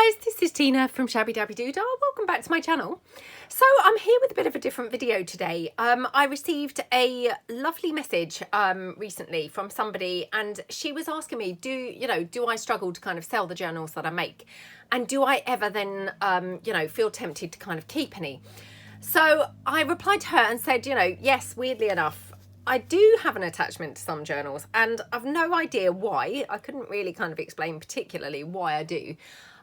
Hi guys, this is Tina from Shabbydabbydoodah. Welcome back to my channel. So I'm here with a bit of a different video today. I received a lovely message recently from somebody, and she was asking me, do I struggle to kind of sell the journals that I make? And do I ever then, feel tempted to kind of keep any? So I replied to her and said, yes, weirdly enough, I do have an attachment to some journals, and I've no idea why. I couldn't really kind of explain particularly why I do.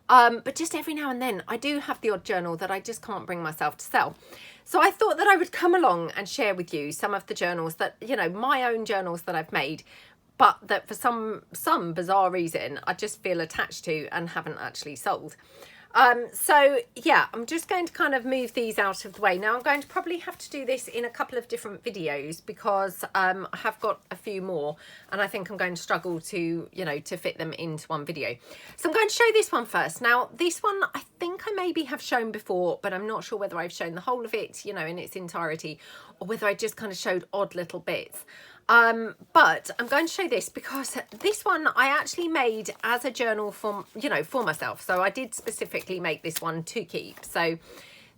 But just every now and then I do have the odd journal that I just can't bring myself to sell. So I thought that I would come along and share with you some of the journals that, my own journals that I've made, but that for some bizarre reason I just feel attached to and haven't actually sold. So yeah, I'm just going to kind of move these out of the way. Now I'm going to probably have to do this in a couple of different videos because I have got a few more, and I think I'm going to struggle to, to fit them into one video. So I'm going to show this one first. Now this one I think I maybe have shown before, but I'm not sure whether I've shown the whole of it, in its entirety, or whether I just kind of showed odd little bits. But I'm going to show this because this one I actually made as a journal for myself. So I did specifically make this one to keep. So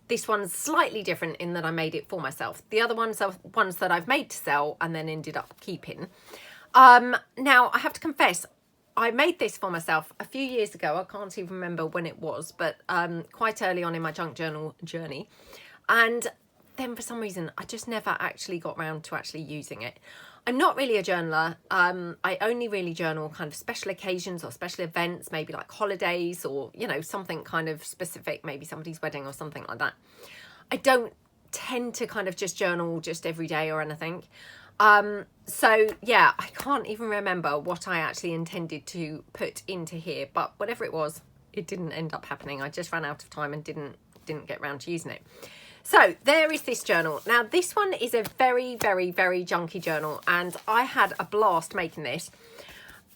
this one's slightly different in that I made it for myself. The other ones are ones that I've made to sell and then ended up keeping. Now I have to confess, I made this for myself a few years ago. I can't even remember when it was, but quite early on in my junk journal journey. And then for some reason I just never actually got round to actually using it. I'm not really a journaler. I only really journal kind of special occasions or special events, maybe like holidays or, something kind of specific, maybe somebody's wedding or something like that. I don't tend to kind of just journal just every day or anything. So yeah, I can't even remember what I actually intended to put into here, but whatever it was, it didn't end up happening. I just ran out of time and didn't get round to using it. So there is this journal. Now this one is a very, very, very junky journal, and I had a blast making this.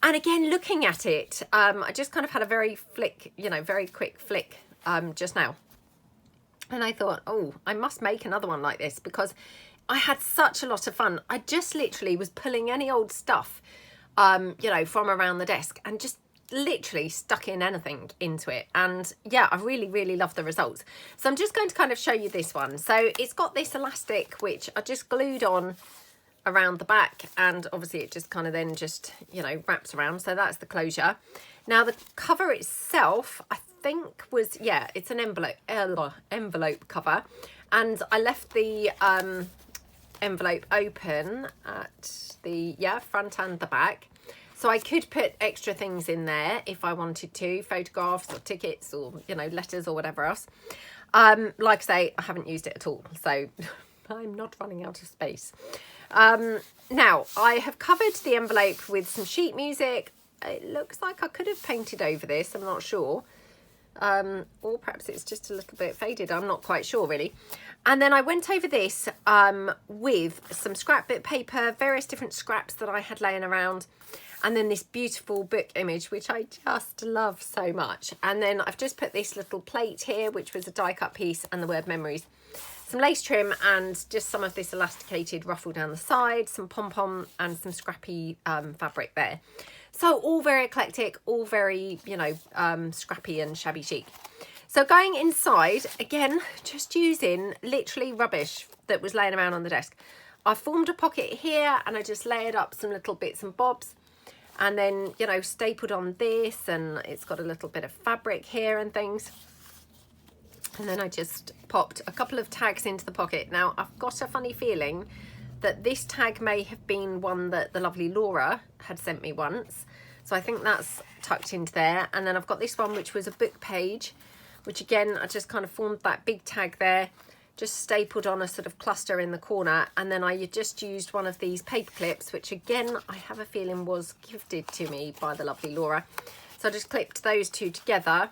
And again, looking at it, I just kind of had a very quick flick just now. And I thought, oh, I must make another one like this because I had such a lot of fun. I just literally was pulling any old stuff, from around the desk and just literally stuck in anything into it, and yeah, I really, really love the results. So I'm just going to kind of show you this one. So it's got this elastic which I just glued on around the back, and obviously it just kind of then just wraps around. So that's the closure. Now the cover itself, I think was, yeah, it's an envelope cover, and I left the envelope open at the front and the back. So I could put extra things in there if I wanted to, photographs or tickets or, letters or whatever else. Like I say, I haven't used it at all, so I'm not running out of space. Now, I have covered the envelope with some sheet music. It looks like I could have painted over this, I'm not sure. Or perhaps it's just a little bit faded, I'm not quite sure really. And then I went over this with some scrapbook paper, various different scraps that I had laying around. And then this beautiful book image, which I just love so much. And then I've just put this little plate here, which was a die cut piece, and the word memories. Some lace trim and just some of this elasticated ruffle down the side, some pom-pom and some scrappy fabric there. So all very eclectic, all very, scrappy and shabby chic. So going inside, again, just using literally rubbish that was laying around on the desk. I formed a pocket here and I just layered up some little bits and bobs. And then, stapled on this, and it's got a little bit of fabric here and things. And then I just popped a couple of tags into the pocket. Now, I've got a funny feeling that this tag may have been one that the lovely Laura had sent me once. So I think that's tucked into there. And then I've got this one, which was a book page, which again, I just kind of formed that big tag there, just stapled on a sort of cluster in the corner. And then I just used one of these paper clips, which again, I have a feeling was gifted to me by the lovely Laura. So I just clipped those two together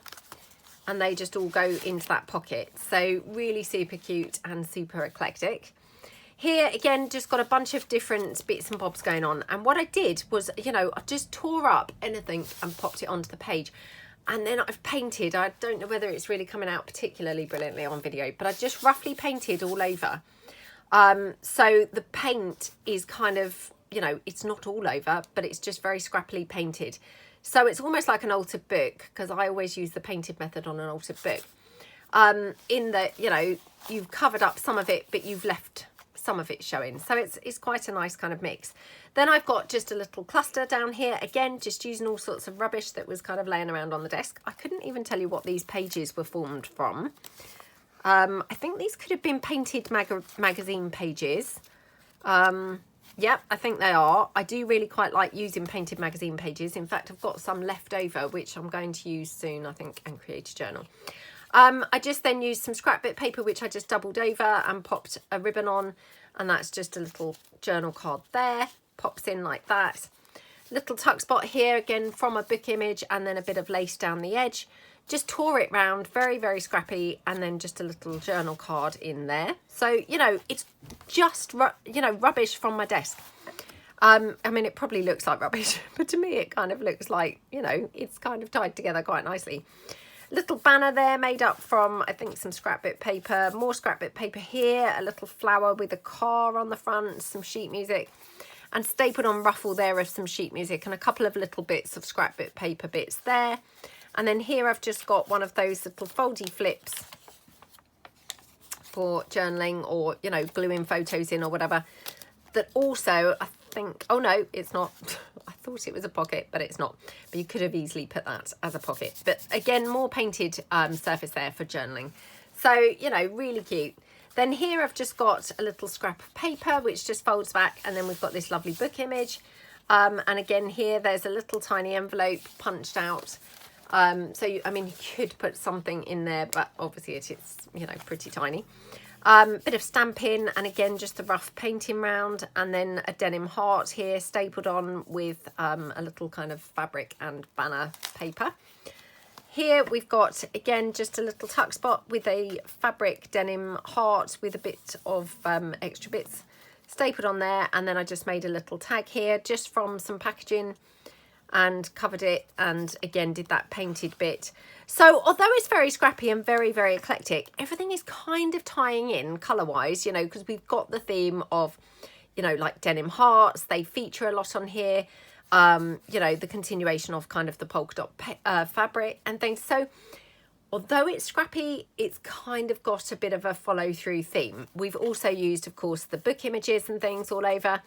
and they just all go into that pocket. So really super cute and super eclectic. Here again, just got a bunch of different bits and bobs going on. And what I did was, I just tore up anything and popped it onto the page. And then I've painted, I don't know whether it's really coming out particularly brilliantly on video, but I just roughly painted all over. So the paint is kind of, it's not all over, but it's just very scrappily painted So it's almost like an altered book, because I always use the painted method on an altered book. In that, you know, you've covered up some of it, but you've left some of it showing. So it's quite a nice kind of mix. Then I've got just a little cluster down here, again, just using all sorts of rubbish that was kind of laying around on the desk. I couldn't even tell you what these pages were formed from. I think these could have been painted magazine pages. Yep, I think they are. I do really quite like using painted magazine pages. In fact, I've got some left over, which I'm going to use soon, I think, and create a journal. I just then used some scrapbook paper, which I just doubled over and popped a ribbon on. And that's just a little journal card there. Pops in like that. Little tuck spot here, again, from a book image, and then a bit of lace down the edge. Just tore it round, very, very scrappy, and then just a little journal card in there. So, you know, it's just, you know, rubbish from my desk. I mean, it probably looks like rubbish, but to me it kind of looks like, you know, it's kind of tied together quite nicely. Little banner there made up from, I think, some scrapbook paper, more scrapbook paper here, a little flower with a car on the front, some sheet music, and stapled on ruffle there of some sheet music, and a couple of little bits of scrapbook paper bits there. And then here I've just got one of those little foldy flips for journaling, or, you know, gluing photos in or whatever, that also, I think, oh no, it's not. I thought it was a pocket, but it's not. But you could have easily put that as a pocket. But again, more painted surface there for journaling. So, you know, really cute. Then here I've just got a little scrap of paper, which just folds back. And then we've got this lovely book image. And again, here, there's a little tiny envelope punched out. So, I mean, you could put something in there, but obviously it's, you know, pretty tiny. Bit of stamping, and again, just the rough painting round, and then a denim heart here stapled on with a little kind of fabric and banner paper. Here we've got, again, just a little tuck spot with a fabric denim heart with a bit of extra bits stapled on there, and then I just made a little tag here just from some packaging and covered it, and again did that painted bit. So although it's very scrappy and very, very eclectic, everything is kind of tying in colour wise, you know, because we've got the theme of, you know, like denim hearts. They feature a lot on here, you know, the continuation of kind of the polka dot fabric and things. So although it's scrappy, it's kind of got a bit of a follow through theme. We've also used, of course, the book images and things all over.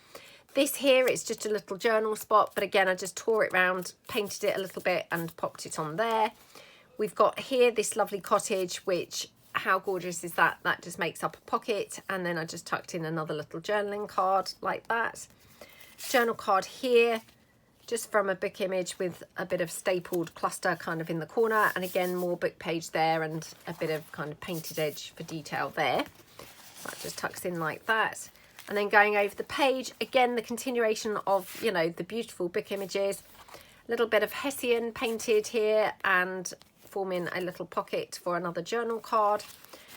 This here, it's just a little journal spot, but again, I just tore it round, painted it a little bit and popped it on there. We've got here this lovely cottage, which, how gorgeous is that? That just makes up a pocket. And then I just tucked in another little journaling card like that. Journal card here, just from a book image with a bit of stapled cluster kind of in the corner. And again, more book page there and a bit of kind of painted edge for detail there. That just tucks in like that. And then going over the page, again, the continuation of, you know, the beautiful book images, a little bit of Hessian painted here and forming a little pocket for another journal card.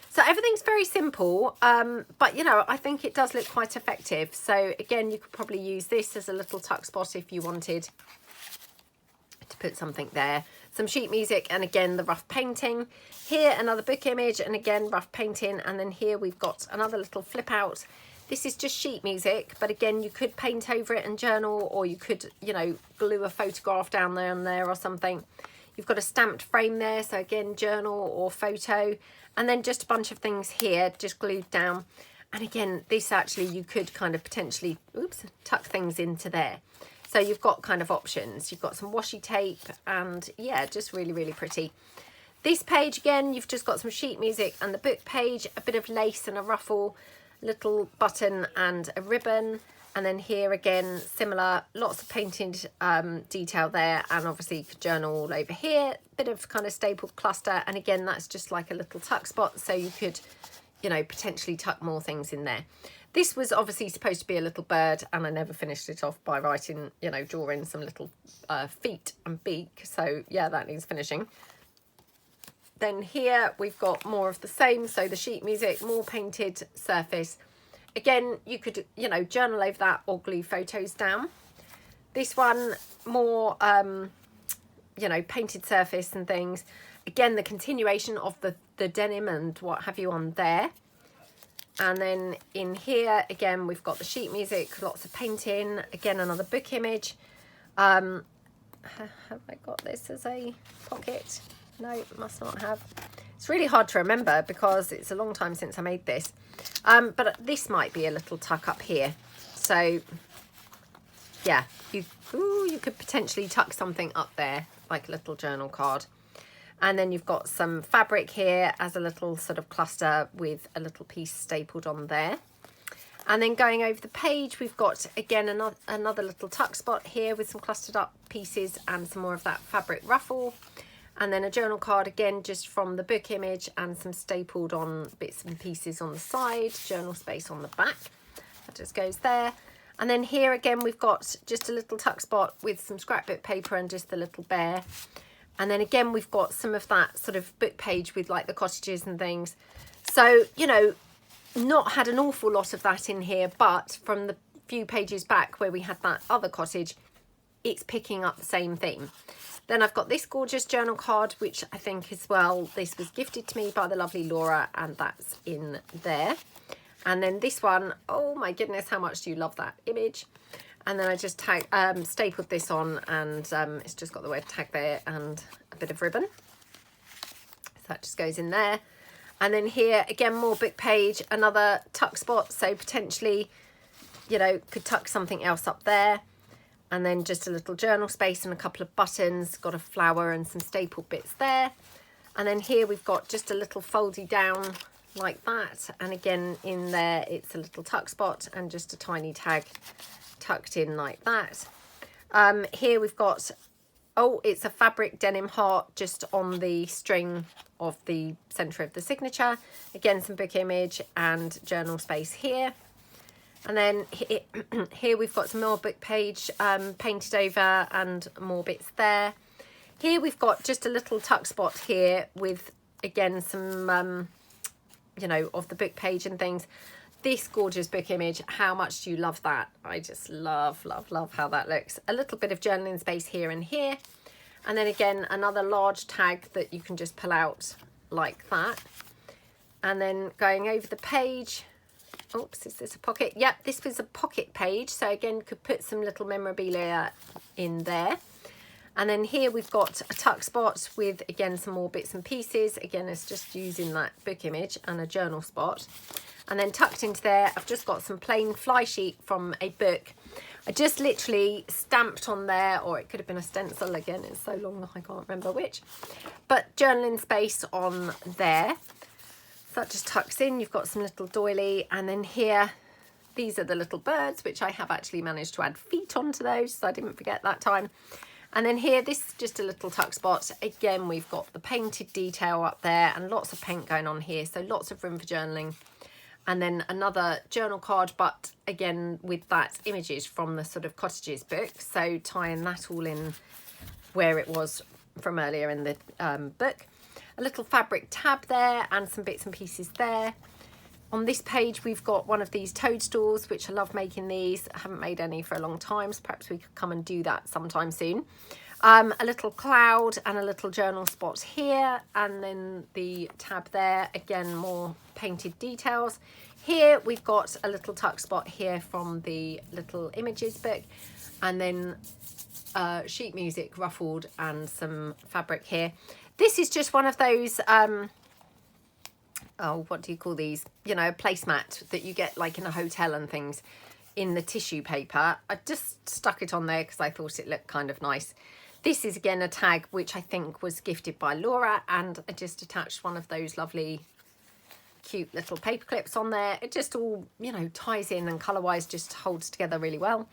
So everything's very simple, but, you know, I think it does look quite effective. So again, you could probably use this as a little tuck spot if you wanted to put something there. Some sheet music, and again, the rough painting. Here, another book image, and again, rough painting. And then here we've got another little flip out. This is just sheet music, but again, you could paint over it and journal, or you could, you know, glue a photograph down there and there or something. You've got a stamped frame there, so again, journal or photo, and then just a bunch of things here, just glued down. And again, this actually, you could kind of potentially, oops, tuck things into there. So you've got kind of options. You've got some washi tape, and yeah, just really, really pretty. This page, again, you've just got some sheet music and the book page, a bit of lace and a ruffle, little button and a ribbon. And then here again, similar, lots of painted detail there, and obviously journal all over here, bit of kind of stapled cluster. And again, that's just like a little tuck spot, so you could, you know, potentially tuck more things in there. This was obviously supposed to be a little bird, and I never finished it off by writing, you know, drawing some little feet and beak. So yeah, that needs finishing. Then here we've got more of the same, so the sheet music, more painted surface. Again, you could, you know, journal over that or glue photos down. This one, more, you know, painted surface and things. Again, the continuation of the denim and what have you on there. And then in here, again, we've got the sheet music, lots of painting. Again, another book image. have I got this as a pocket? No, must not have. It's really hard to remember because it's a long time since I made this. But this might be a little tuck up here. So yeah, you could potentially tuck something up there, like a little journal card. And then you've got some fabric here as a little sort of cluster with a little piece stapled on there. And then going over the page, we've got, again, another little tuck spot here with some clustered up pieces and some more of that fabric ruffle. And then a journal card, again, just from the book image and some stapled on bits and pieces on the side, journal space on the back. That just goes there. And then here, again, we've got just a little tuck spot with some scrapbook paper and just the little bear. And then again, we've got some of that sort of book page with like the cottages and things. So, you know, not had an awful lot of that in here, but from the few pages back where we had that other cottage, it's picking up the same theme. Then I've got this gorgeous journal card, which I think as well, this was gifted to me by the lovely Laura, and that's in there. And then this one, oh my goodness, how much do you love that image? And then I just stapled this on, and it's just got the word tag there and a bit of ribbon. So that just goes in there. And then here, again, more book page, another tuck spot. So potentially, you know, could tuck something else up there. And then just a little journal space and a couple of buttons, got a flower and some stapled bits there. And then here we've got just a little foldy down like that. And again, in there, it's a little tuck spot and just a tiny tag tucked in like that. Here we've got, oh, it's a fabric denim heart just on the string of the centre of the signature. Again, some book image and journal space here. And then here we've got some more book page painted over and more bits there. Here we've got just a little tuck spot here with, again, some, you know, of the book page and things. This gorgeous book image, how much do you love that? I just love, love, love how that looks. A little bit of journaling space here and here. And then again, another large tag that you can just pull out like that. And then going over the page, oops, is this a pocket? Yep, this was a pocket page. So again, could put some little memorabilia in there. And then here we've got a tuck spot with, again, some more bits and pieces. Again, it's just using that book image and a journal spot. And then tucked into there, I've just got some plain fly sheet from a book. I just literally stamped on there, or it could have been a stencil. Again, it's so long I can't remember which. But journaling space on there. So that just tucks in. You've got some little doily. And then here, these are the little birds, which I have actually managed to add feet onto those, so I didn't forget that time. And then here, this is just a little tuck spot. Again, we've got the painted detail up there and lots of paint going on here. So lots of room for journaling. And then another journal card, but again, with that images from the sort of cottages book. So tying that all in where it was from earlier in the book. A little fabric tab there and some bits and pieces there. On this page, we've got one of these toadstools, which I love making these. I haven't made any for a long time, so perhaps we could come and do that sometime soon. A little cloud and a little journal spot here, and then the tab there. Again, more painted details. Here we've got a little tuck spot here from the little images book, and then sheet music ruffled and some fabric here. This is just one of those oh, what do you call these? You know, a placemat that you get like in a hotel and things in the tissue paper. I just stuck it on there because I thought it looked kind of nice. This is again a tag which I think was gifted by Laura, and I just attached one of those lovely cute little paper clips on there. It just all, you know, ties in and colour wise just holds together really well.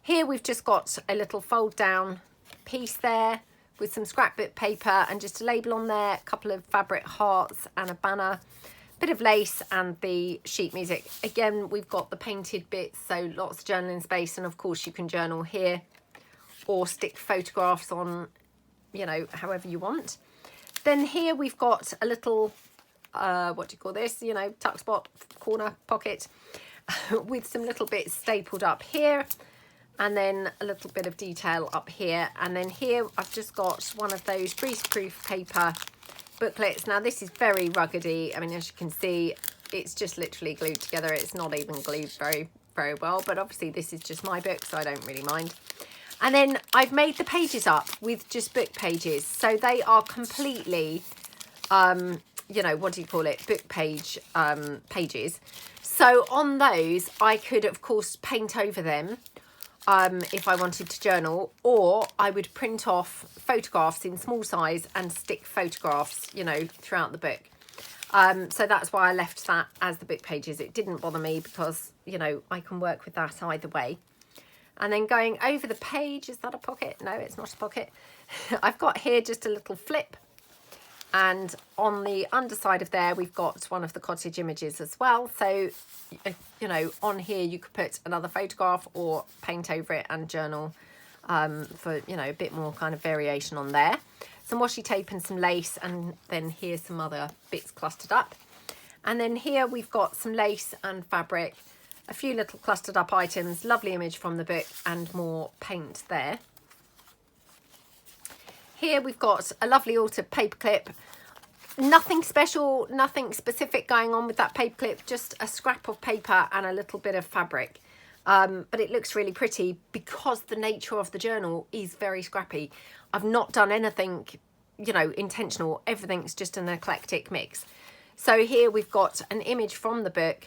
Here we've just got a little fold down piece there with some scrapbook paper and just a label on there, a couple of fabric hearts and a banner, bit of lace and the sheet music. Again, we've got the painted bits, so lots of journaling space, and of course you can journal here or stick photographs on, you know, however you want. Then here we've got a little, what do you call this, you know, tuck spot, corner pocket with some little bits stapled up here. And then a little bit of detail up here. And then here I've just got one of those greaseproof paper booklets. Now this is very ruggedy. I mean, as you can see, it's just literally glued together. It's not even glued very, very well. But obviously this is just my book, so I don't really mind. And then I've made the pages up with just book pages. So they are completely, you know, what do you call it? Book page pages. So on those, I could, of course, paint over them if I wanted to journal, or I would print off photographs in small size and stick photographs, you know, throughout the book. So that's why I left that as the book pages. It didn't bother me because, you know, I can work with that either way. And then going over the page, is that a pocket? No, it's not a pocket. I've got here just a little flip. And on the underside of there, we've got one of the cottage images as well. So, you know, on here, you could put another photograph or paint over it and journal for, you know, a bit more kind of variation on there. Some washi tape and some lace, and then here's some other bits clustered up. And then here we've got some lace and fabric, a few little clustered up items, lovely image from the book, and more paint there. Here we've got a lovely altered paperclip. Nothing special, nothing specific going on with that paperclip, just a scrap of paper and a little bit of fabric. But it looks really pretty because the nature of the journal is very scrappy. I've not done anything, you know, intentional. Everything's just an eclectic mix. So here we've got an image from the book,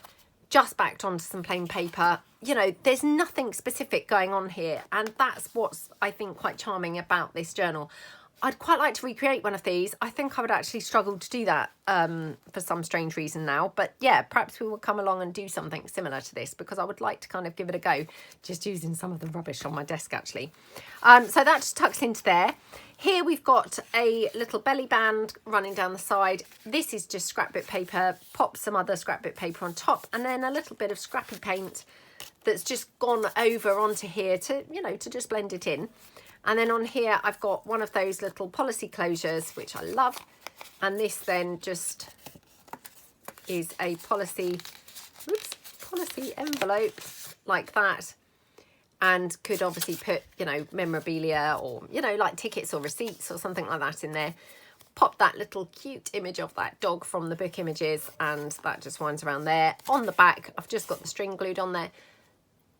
just backed onto some plain paper. You know, there's nothing specific going on here, and that's what's, I think, quite charming about this journal. I'd quite like to recreate one of these. I think I would actually struggle to do that for some strange reason now. But yeah, perhaps we will come along and do something similar to this, because I would like to kind of give it a go, just using some of the rubbish on my desk actually. So that just tucks into there. Here we've got a little belly band running down the side. This is just scrapbook paper, pop some other scrapbook paper on top, and then a little bit of scrappy paint that's just gone over onto here to, you know, to just blend it in. And then on here, I've got one of those little policy closures, which I love. And this then just is a policy envelope like that. And could obviously put, you know, memorabilia or, you know, like tickets or receipts or something like that in there. Pop that little cute image of that dog from the book images, and that just winds around there. On the back, I've just got the string glued on there.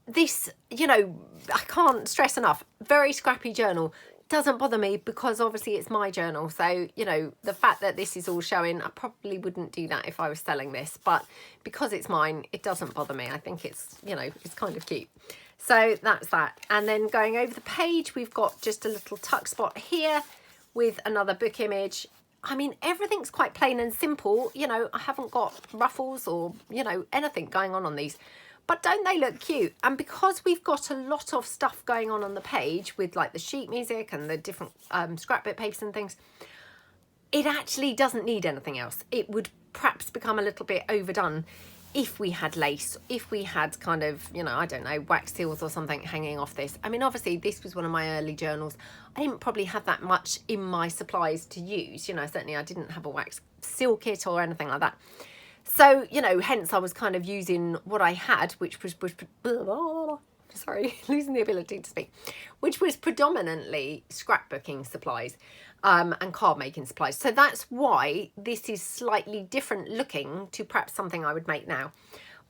This, you know, I can't stress enough, very scrappy journal. Doesn't bother me because obviously it's my journal. So, you know, the fact that this is all showing, I probably wouldn't do that if I was selling this. But because it's mine, it doesn't bother me. I think it's, you know, it's kind of cute. So that's that. And then going over the page, we've got just a little tuck spot here with another book image. I mean, everything's quite plain and simple. You know, I haven't got ruffles or, you know, anything going on these. But don't they look cute? And because we've got a lot of stuff going on the page with like the sheet music and the different scrapbook papers and things, it actually doesn't need anything else. It would perhaps become a little bit overdone if we had lace, if we had kind of, you know, I don't know, wax seals or something hanging off this. I mean, obviously this was one of my early journals. I didn't probably have that much in my supplies to use. You know, certainly I didn't have a wax seal kit or anything like that. So, you know, hence I was kind of using what I had, which was sorry, losing the ability to speak, which was predominantly scrapbooking supplies and card making supplies. So that's why this is slightly different looking to perhaps something I would make now.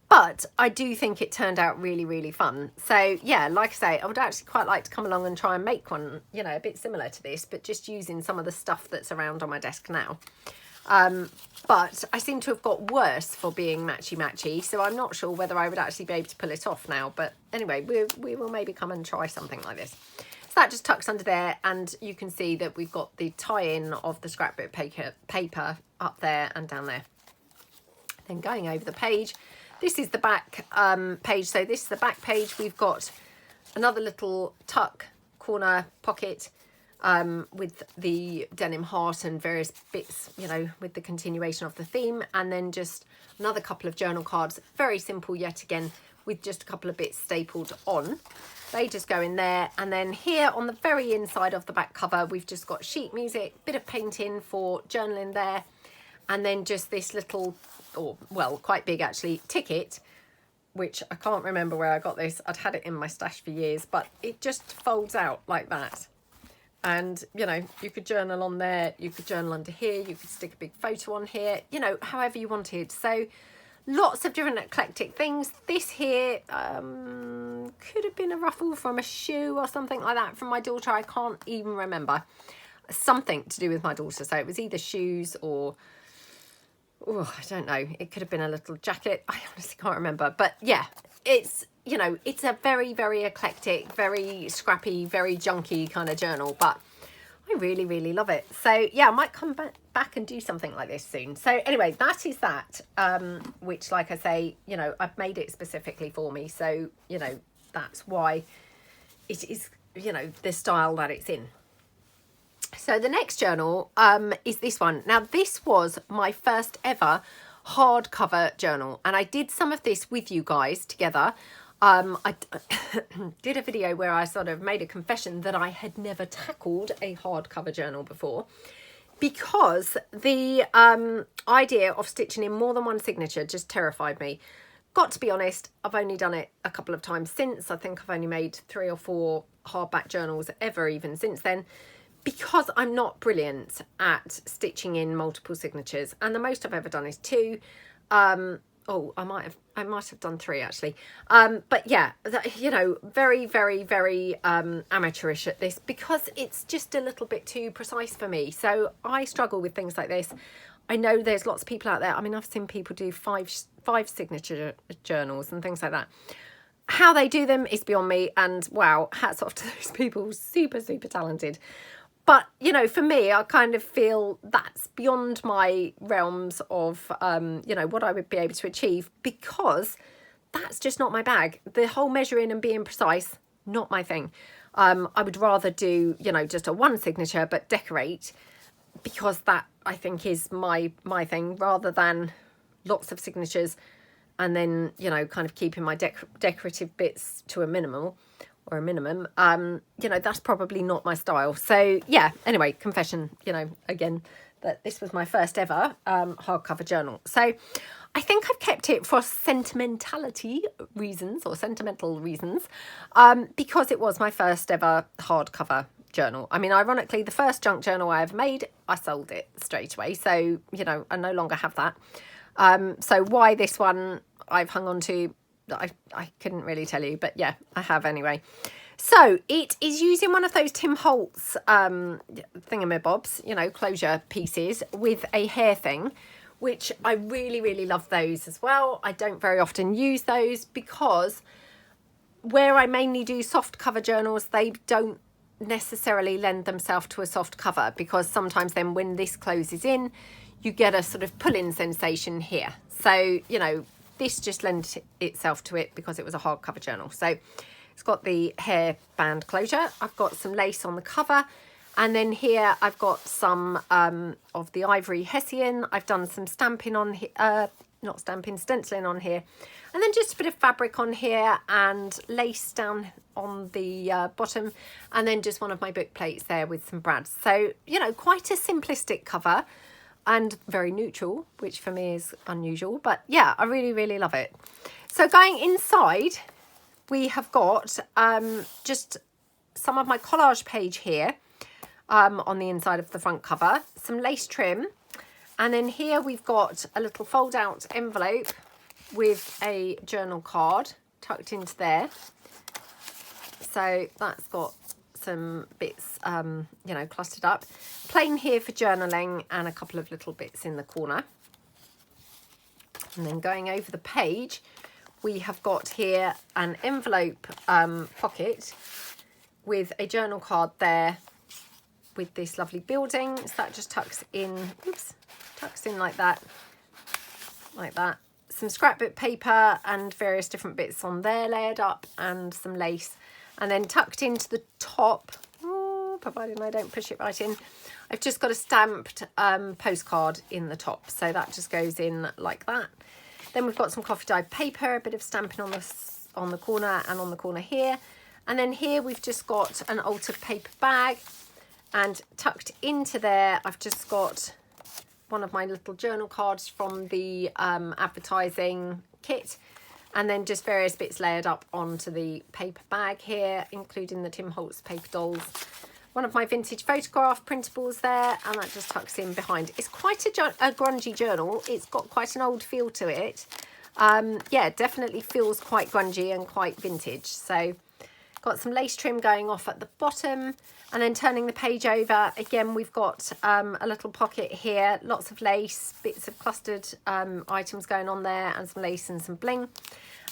But I do think it turned out really, really fun. So yeah, like I say, I would actually quite like to come along and try and make one, you know, a bit similar to this, but just using some of the stuff that's around on my desk now. But I seem to have got worse for being matchy-matchy, so I'm not sure whether I would actually be able to pull it off now. But anyway, we will maybe come and try something like this. So that just tucks under there, and you can see that we've got the tie-in of the scrapbook paper up there and down there. Then going over the page, this is the back page. So this is the back page. We've got another little tuck corner pocket with the denim heart and various bits, you know, with the continuation of the theme, and then just another couple of journal cards, very simple yet again, with just a couple of bits stapled on. They just go in there. And then here on the very inside of the back cover, we've just got sheet music, bit of painting for journaling there, and then just this little, or well, quite big actually, ticket, which I can't remember where I got this. I'd had it in my stash for years, but it just folds out like that. And, you know, you could journal on there, you could journal under here, you could stick a big photo on here, you know, however you wanted. So Lots of different eclectic things. This here could have been a ruffle from a shoe or something like that from my daughter. I can't even remember. Something to do with my daughter. So it was either shoes or, oh, I don't know. It could have been a little jacket. I honestly can't remember. But yeah, it's, you know, it's a very, very eclectic, very scrappy, very junky kind of journal. But I really, really love it. So yeah, I might come back and do something like this soon. So anyway, that is that, which, like I say, you know, I've made it specifically for me. So, you know, that's why it is, you know, the style that it's in. So the next journal is this one. Now, this was my first ever hardcover journal, and I did some of this with you guys together. I did a video where I sort of made a confession that I had never tackled a hardcover journal before, because the idea of stitching in more than one signature just terrified me. Got to be honest, I've only done it a couple of times since. I think I've only made 3 or 4 hardback journals ever even since then, because I'm not brilliant at stitching in multiple signatures, and the most I've ever done is 2. Oh, I might have done 3 actually. But yeah, you know, very, very, very amateurish at this, because it's just a little bit too precise for me. So I struggle with things like this. I know there's lots of people out there. I mean, I've seen people do five signature journals and things like that. How they do them is beyond me, and wow, hats off to those people. Super, super talented. But, you know, for me, I kind of feel that's beyond my realms of, you know, what I would be able to achieve, because that's just not my bag. The whole measuring and being precise, not my thing. I would rather do, you know, just a one signature, but decorate, because that, I think, is my thing, rather than lots of signatures and then, you know, kind of keeping my decorative bits to a minimum. Or a minimum, you know, that's probably not my style. So yeah, anyway, confession, you know, again, that this was my first ever hardcover journal. So I think I've kept it for sentimentality reasons, or sentimental reasons, because it was my first ever hardcover journal. I mean, ironically, the first junk journal I ever made, I sold it straight away. So, you know, I no longer have that. So why this one I've hung on to, I couldn't really tell you, but yeah, I have anyway. So it is using one of those Tim Holtz thingamabobs, you know, closure pieces with a hair thing, which I really, really love those as well. I don't very often use those, because where I mainly do soft cover journals, they don't necessarily lend themselves to a soft cover, because sometimes then when this closes in, you get a sort of pull-in sensation here. So, you know, this just lent itself to it because it was a hardcover journal. So it's got the hair band closure. I've got some lace on the cover. And then here I've got some of the ivory hessian. I've done some stamping on here, not stamping, stenciling on here. And then just a bit of fabric on here and lace down on the bottom. And then just one of my book plates there with some brads. So, you know, quite a simplistic cover. And very neutral, which for me is unusual, but yeah, I really, really love it. So going inside, we have got just some of my collage page here on the inside of the front cover, some lace trim, and then here we've got a little fold out envelope with a journal card tucked into there. So that's got some bits, you know, clustered up. Plain here for journaling, and a couple of little bits in the corner. And then going over the page, we have got here an envelope pocket with a journal card there with this lovely building. So that just tucks in, oops, tucks in like that, like that. Some scrapbook paper and various different bits on there layered up, and some lace. And then tucked into the top, providing I don't push it right in, I've just got a stamped postcard in the top. So that just goes in like that. Then we've got some coffee dyed paper, a bit of stamping on the corner and on the corner here. And then here we've just got an altered paper bag, and tucked into there I've just got one of my little journal cards from the advertising kit, and then just various bits layered up onto the paper bag here, including the Tim Holtz paper dolls. One of my vintage photograph printables there, and that just tucks in behind. It's quite a grungy journal. It's got quite an old feel to it. Yeah, definitely feels quite grungy and quite vintage. So got some lace trim going off at the bottom, and then turning the page over again, we've got a little pocket here, lots of lace, bits of clustered items going on there, and some lace and some bling.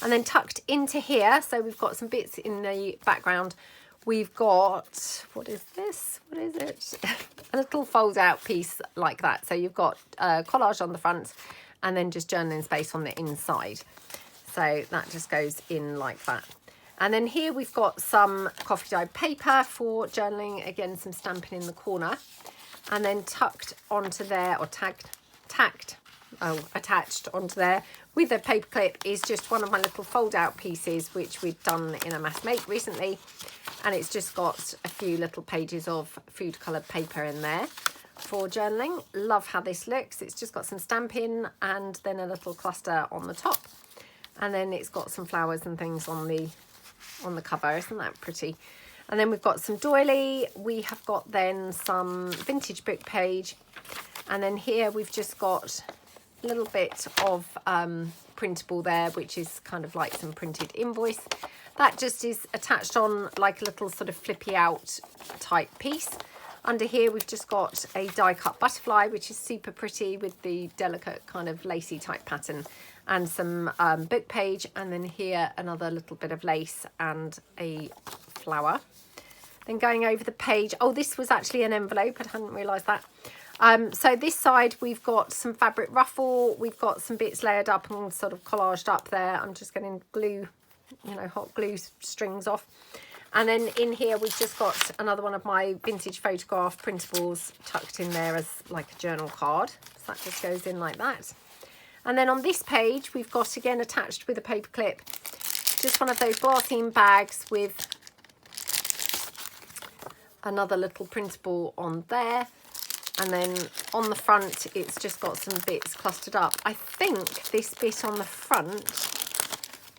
And then tucked into here, so we've got some bits in the background. We've got, what is this? What is it? A little fold out piece like that. So you've got collage on the front and then just journaling space on the inside. So that just goes in like that. And then here we've got some coffee dyed paper for journaling. Again, some stamping in the corner. And then tucked onto there, or attached onto there with a paper clip is just one of my little fold out pieces, which we've done in a mass make recently. And it's just got a few little pages of food coloured paper in there for journaling. Love how this looks. It's just got some stamping and then a little cluster on the top. And then it's got some flowers and things on the cover. Isn't that pretty? And then we've got some doily. We have got then some vintage book page. And then here we've just got a little bit of printable there, which is kind of like some printed invoice. That just is attached on like a little sort of flippy out type piece. Under here we've just got a die cut butterfly, which is super pretty with the delicate kind of lacy type pattern, and some book page. And then here another little bit of lace and a flower. Then going over the page, oh, this was actually an envelope, I hadn't realised that. So this side we've got some fabric ruffle, we've got some bits layered up and sort of collaged up there. I'm just getting glue, you know, hot glue strings off. And then in here we've just got another one of my vintage photograph printables tucked in there as like a journal card. So that just goes in like that. And then on this page we've got, again attached with a paper clip, just one of those glassine bags with another little printable on there. And then on the front, it's just got some bits clustered up. I think this bit on the front,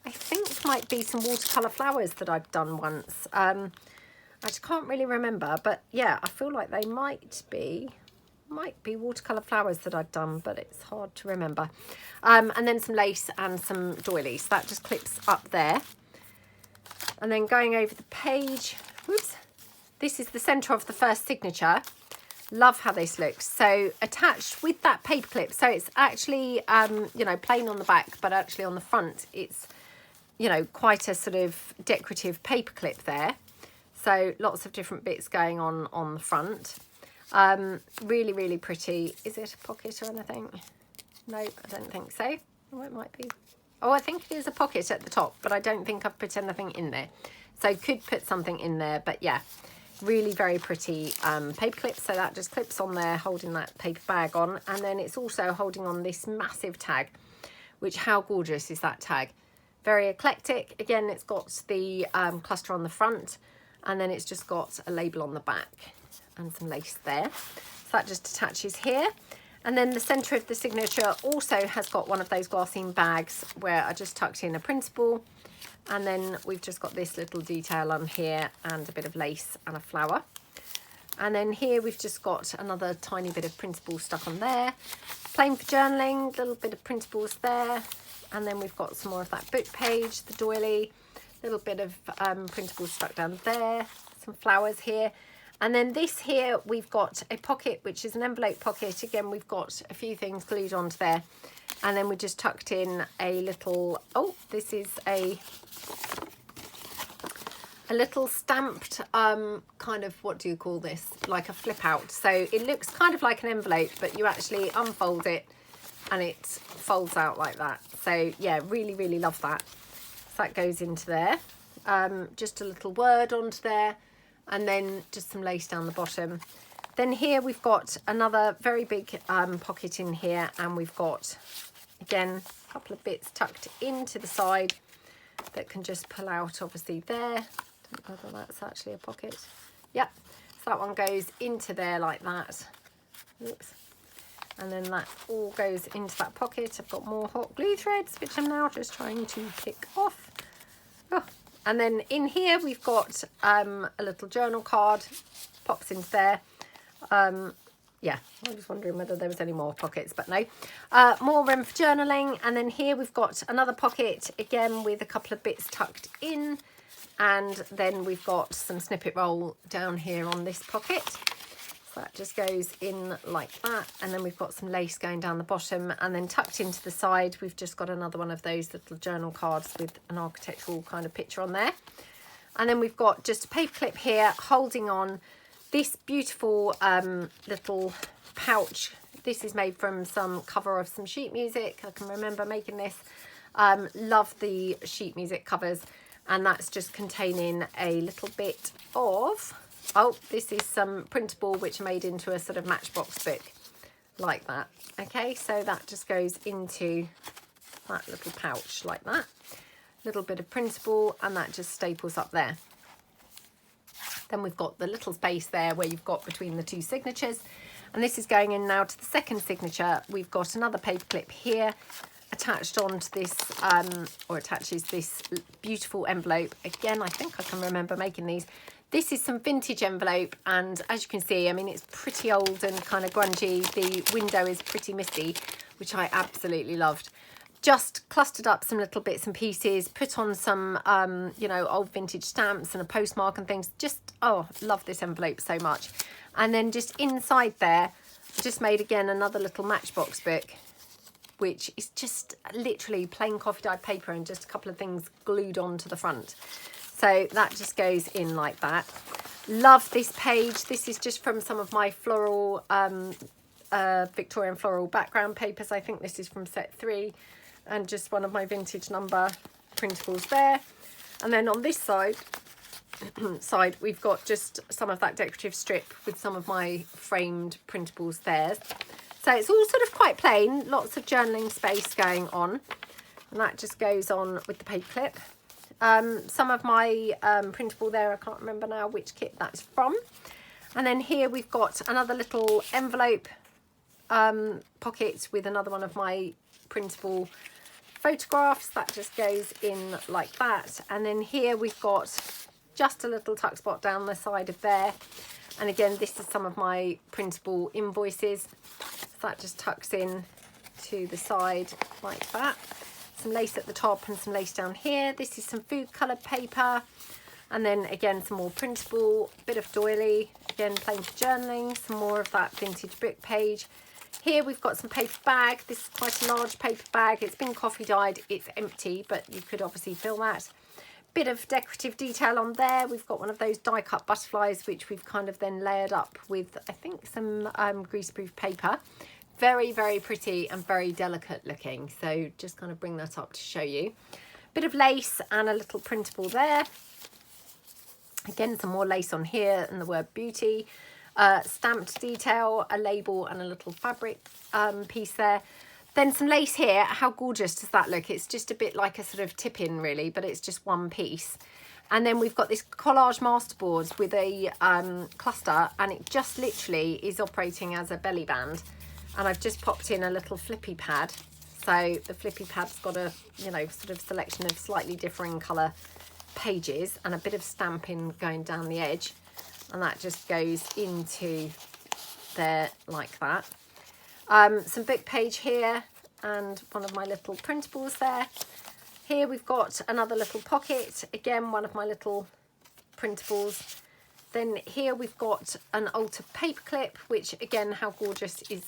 I think might be some watercolour flowers that I've done once. I just can't really remember, but yeah, I feel like they might be watercolour flowers that I've done, but it's hard to remember. And then some lace and some doilies. That just clips up there. And then going over the page, whoops, this is the centre of the first signature. Love how this looks. So attached with that paper clip, so it's actually you know, plain on the back, but actually on the front it's, you know, quite a sort of decorative paper clip there. So lots of different bits going on the front. Really, really pretty. Is it a pocket or anything? No, I don't think so. Oh, it might be. Oh, I think it is a pocket at the top, but I don't think I've put anything in there. So could put something in there, but yeah. Really very pretty paper clips. So that just clips on there, holding that paper bag on. And then it's also holding on this massive tag, which, how gorgeous is that tag? Very eclectic. Again, it's got the cluster on the front, and then it's just got a label on the back and some lace there. So that just attaches here. And then the centre of the signature also has got one of those glassine bags where I just tucked in a printable. And then we've just got this little detail on here and a bit of lace and a flower. And then here we've just got another tiny bit of printable stuck on there. Plain for journaling, little bit of printables there. And then we've got some more of that book page, the doily, little bit of printables stuck down there, some flowers here. And then this here, we've got a pocket, which is an envelope pocket. Again, we've got a few things glued onto there. And then we just tucked in a little, oh, this is a little stamped kind of, what do you call this? Like a flip out. So it looks kind of like an envelope, but you actually unfold it and it folds out like that. So yeah, really, really love that. So that goes into there. Just a little word onto there, and then just some lace down the bottom. Then here we've got another very big pocket in here, and we've got, again, a couple of bits tucked into the side that can just pull out, obviously there. Don't know whether that's actually a pocket. Yep, so that one goes into there like that. Oops. And then that all goes into that pocket. I've got more hot glue threads, which I'm now just trying to pick off. Oh. And then in here we've got a little journal card, pops into there. Yeah, I was wondering whether there was any more pockets, but no. More room for journaling. And then here we've got another pocket, again, with a couple of bits tucked in. And then we've got some snippet roll down here on this pocket. So that just goes in like that. And then we've got some lace going down the bottom. And then tucked into the side, we've just got another one of those little journal cards with an architectural kind of picture on there. And then we've got just a paper clip here holding on this beautiful little pouch. This is made from some cover of some sheet music. I can remember making this. Love the sheet music covers. And that's just containing a little bit of, oh, this is some printable which are made into a sort of matchbox book like that. Okay, so that just goes into that little pouch like that. Little bit of printable, and that just staples up there. Then we've got the little space there where you've got between the two signatures. And this is going in now to the second signature. We've got another paper clip here attached onto this, or attaches this beautiful envelope. Again, I think I can remember making these. This is some vintage envelope, and as you can see, I mean, it's pretty old and kind of grungy. The window is pretty misty, which I absolutely loved. Just clustered up some little bits and pieces, put on some, you know, old vintage stamps and a postmark and things. Just, oh, love this envelope so much. And then just inside there, I just made, again, another little matchbox book, which is just literally plain coffee dyed paper and just a couple of things glued onto the front. So that just goes in like that. Love this page. This is just from some of my floral, Victorian floral background papers. I think this is from set 3. And just one of my vintage number printables there. And then on this side, we've got just some of that decorative strip with some of my framed printables there. So it's all sort of quite plain, lots of journaling space going on. And that just goes on with the paper clip. Some of my printable there, I can't remember now which kit that's from. And then here we've got another little envelope pocket with another one of my printable photographs. That just goes in like that. And then here we've got just a little tuck spot down the side of there. And again, this is some of my printable invoices. So that just tucks in to the side like that. Some lace at the top and some lace down here. This is some food coloured paper. And then again, some more printable, bit of doily, again, plain for journaling, some more of that vintage book page. Here we've got some paper bag. This is quite a large paper bag. It's been coffee dyed. It's empty, but you could obviously fill that. Bit of decorative detail on there. We've got one of those die cut butterflies, which we've kind of then layered up with, I think, some greaseproof paper. Very, very pretty and very delicate looking. So just kind of bring that up to show you. Bit of lace and a little printable there. Again, some more lace on here and the word beauty. Stamped detail, a label and a little fabric piece there. Then some lace here. How gorgeous does that look? It's just a bit like a sort of tip-in really, but it's just one piece. And then we've got this collage masterboard with a cluster, and it just literally is operating as a belly band. And I've just popped in a little flippy pad. So the flippy pad's got a, you know, sort of selection of slightly differing colour pages and a bit of stamping going down the edge. And that just goes into there like that. Some book page here and one of my little printables there. Here we've got another little pocket. Again, one of my little printables. Then here we've got an altered paper clip, which again, how gorgeous is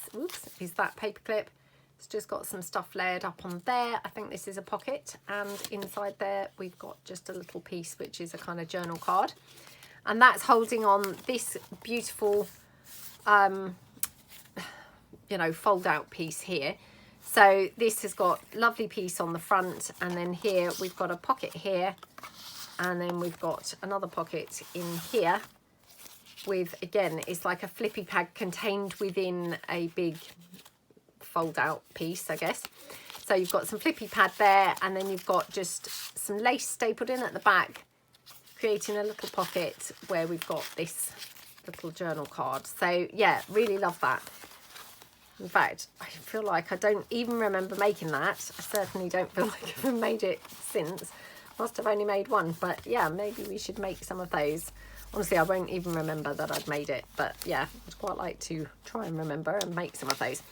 that paper clip. It's just got some stuff layered up on there. I think this is a pocket. And inside there, we've got just a little piece, which is a kind of journal card. And that's holding on this beautiful, you know, fold out piece here. So this has got lovely piece on the front. And then here we've got a pocket here. And then we've got another pocket in here with, again, it's like a flippy pad contained within a big fold out piece, I guess. So you've got some flippy pad there. And then you've got just some lace stapled in at the back, creating a little pocket where we've got this little journal card. So yeah, really love that. In fact, I feel like I don't even remember making that. I certainly don't feel like I've made it since. Must have only made one, but yeah, maybe we should make some of those. Honestly, I won't even remember that I'd made it, but yeah, I'd quite like to try and remember and make some of those.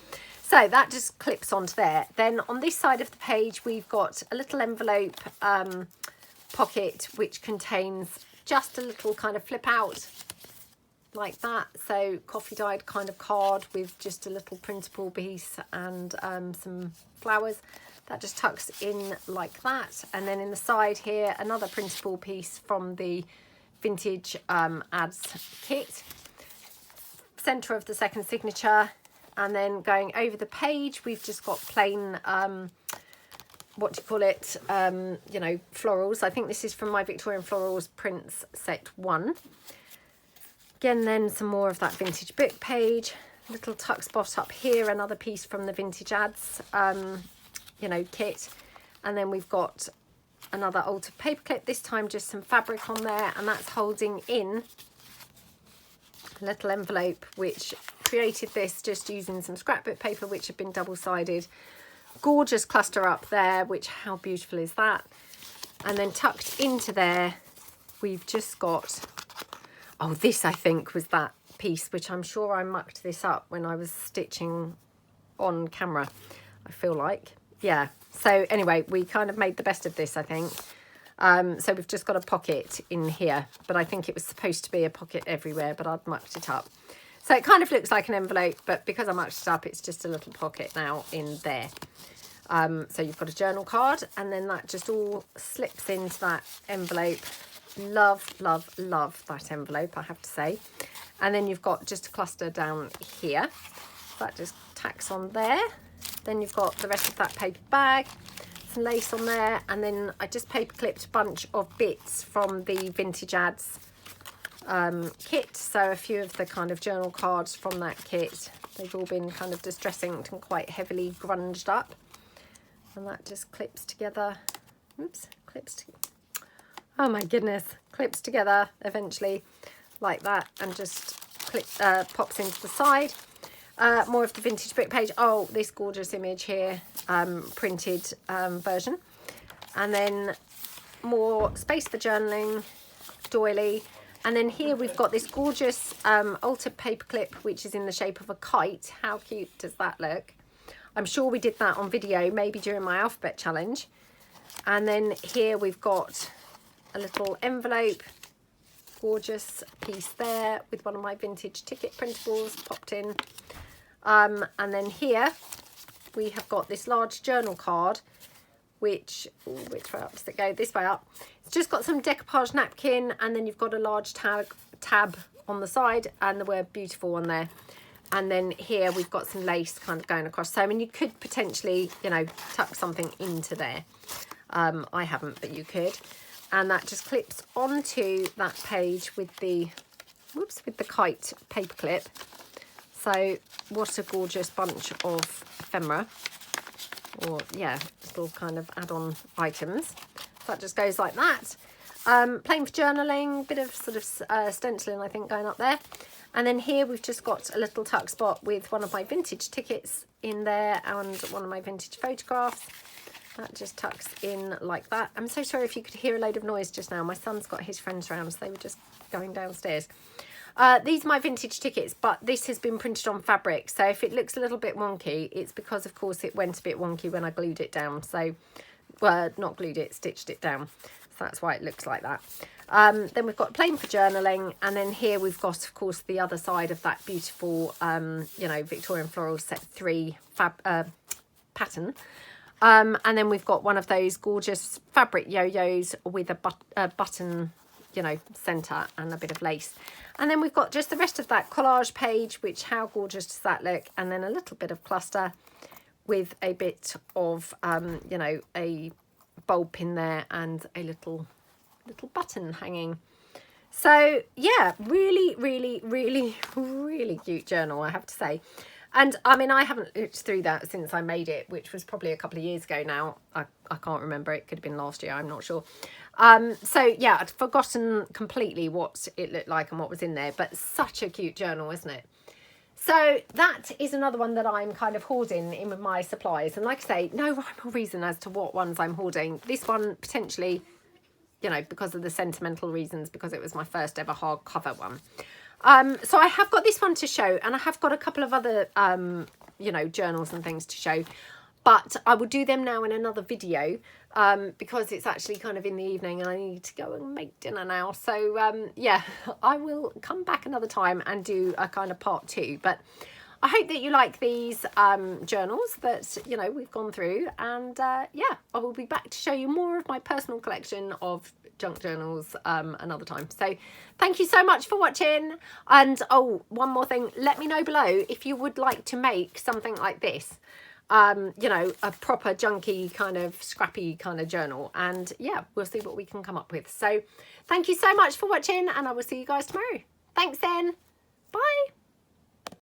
So that just clips onto there. Then on this side of the page, we've got a little envelope pocket, which contains just a little kind of flip out like that. So coffee dyed kind of card with just a little printable piece and some flowers. That just tucks in like that. And then in the side here, another printable piece from the vintage ads kit. Centre of the second signature. And then going over the page, we've just got plain, what do you call it, you know, florals. I think this is from my Victorian Florals Prints Set 1. Again, then some more of that vintage book page. Little tuck spot up here, another piece from the vintage ads, you know, kit. And then we've got another altered paperclip, this time just some fabric on there, and that's holding in a little envelope, which created this just using some scrapbook paper, which had been double-sided. Gorgeous cluster up there, which, how beautiful is that? And then tucked into there, we've just got, oh, this I think was that piece, which I'm sure I mucked this up when I was stitching on camera, I feel like. Yeah, so anyway, we kind of made the best of this, I think. So we've just got a pocket in here, but I think it was supposed to be a pocket everywhere, but I'd mucked it up. So it kind of looks like an envelope, but because I mucked it up, it's just a little pocket now in there. So you've got a journal card, and then that just all slips into that envelope. Love, love, love that envelope, I have to say. And then you've got just a cluster down here. That just tacks on there. Then you've got the rest of that paper bag, some lace on there, and then I just paper clipped a bunch of bits from the vintage ads kit. So a few of the kind of journal cards from that kit, they've all been kind of distress inked and quite heavily grunged up, and that just clips together. Oops, oh my goodness, clips together eventually like that, and just pops into the side. More of the vintage book page. Oh, this gorgeous image here, printed version. And then more space for journaling, doily. And then here we've got this gorgeous altered paperclip, which is in the shape of a kite. How cute does that look? I'm sure we did that on video, maybe during my alphabet challenge. And then here we've got a little envelope, gorgeous piece there with one of my vintage ticket printables popped in. And then here we have got this large journal card, which way up does it go? This way up. It's just got some decoupage napkin, and then you've got a large tab on the side and the word beautiful on there. And then here we've got some lace kind of going across. So I mean, you could potentially, you know, tuck something into there. I haven't, but you could. And that just clips onto that page with the, whoops, with the kite paperclip. So what a gorgeous bunch of ephemera, or yeah, little kind of add-on items. So that just goes like that. Plain for journaling, bit of sort of stenciling, I think, going up there. And then here we've just got a little tuck spot with one of my vintage tickets in there and one of my vintage photographs. That just tucks in like that. I'm so sorry if you could hear a load of noise just now. My son's got his friends around, so they were just going downstairs. These are my vintage tickets, but this has been printed on fabric. So if it looks a little bit wonky, it's because, of course, it went a bit wonky when I glued it down. So, well, not glued it, stitched it down. So that's why it looks like that. Then we've got plain for journaling. And then here we've got, of course, the other side of that beautiful, you know, Victorian Floral Set 3 pattern. And then we've got one of those gorgeous fabric yo-yos with a button, you know, centre and a bit of lace. And then we've got just the rest of that collage page, which, how gorgeous does that look? And then a little bit of cluster with a bit of, you know, a bulb pin there and a little button hanging. So yeah, really, really, really, really cute journal, I have to say. And I mean, I haven't looked through that since I made it, which was probably a couple of years ago now. I can't remember. It could have been last year. I'm not sure. So yeah, I'd forgotten completely what it looked like and what was in there, but such a cute journal, isn't it? So that is another one that I'm kind of hoarding in with my supplies. And like I say, no rhyme or reason as to what ones I'm hoarding. This one potentially you know, because of the sentimental reasons, because it was my first ever hardcover one. So I have got this one to show, and I have got a couple of other, you know, journals and things to show, but I will do them now in another video, because it's actually kind of in the evening and I need to go and make dinner now. So yeah, I will come back another time and do a kind of part 2, but I hope that you like these journals that, you know, we've gone through, and yeah, I will be back to show you more of my personal collection of junk journals another time. So thank you so much for watching, and oh, one more thing, let me know below if you would like to make something like this, you know, a proper junky kind of scrappy kind of journal, and yeah, we'll see what we can come up with. So thank you so much for watching, and I will see you guys tomorrow. Thanks then, bye.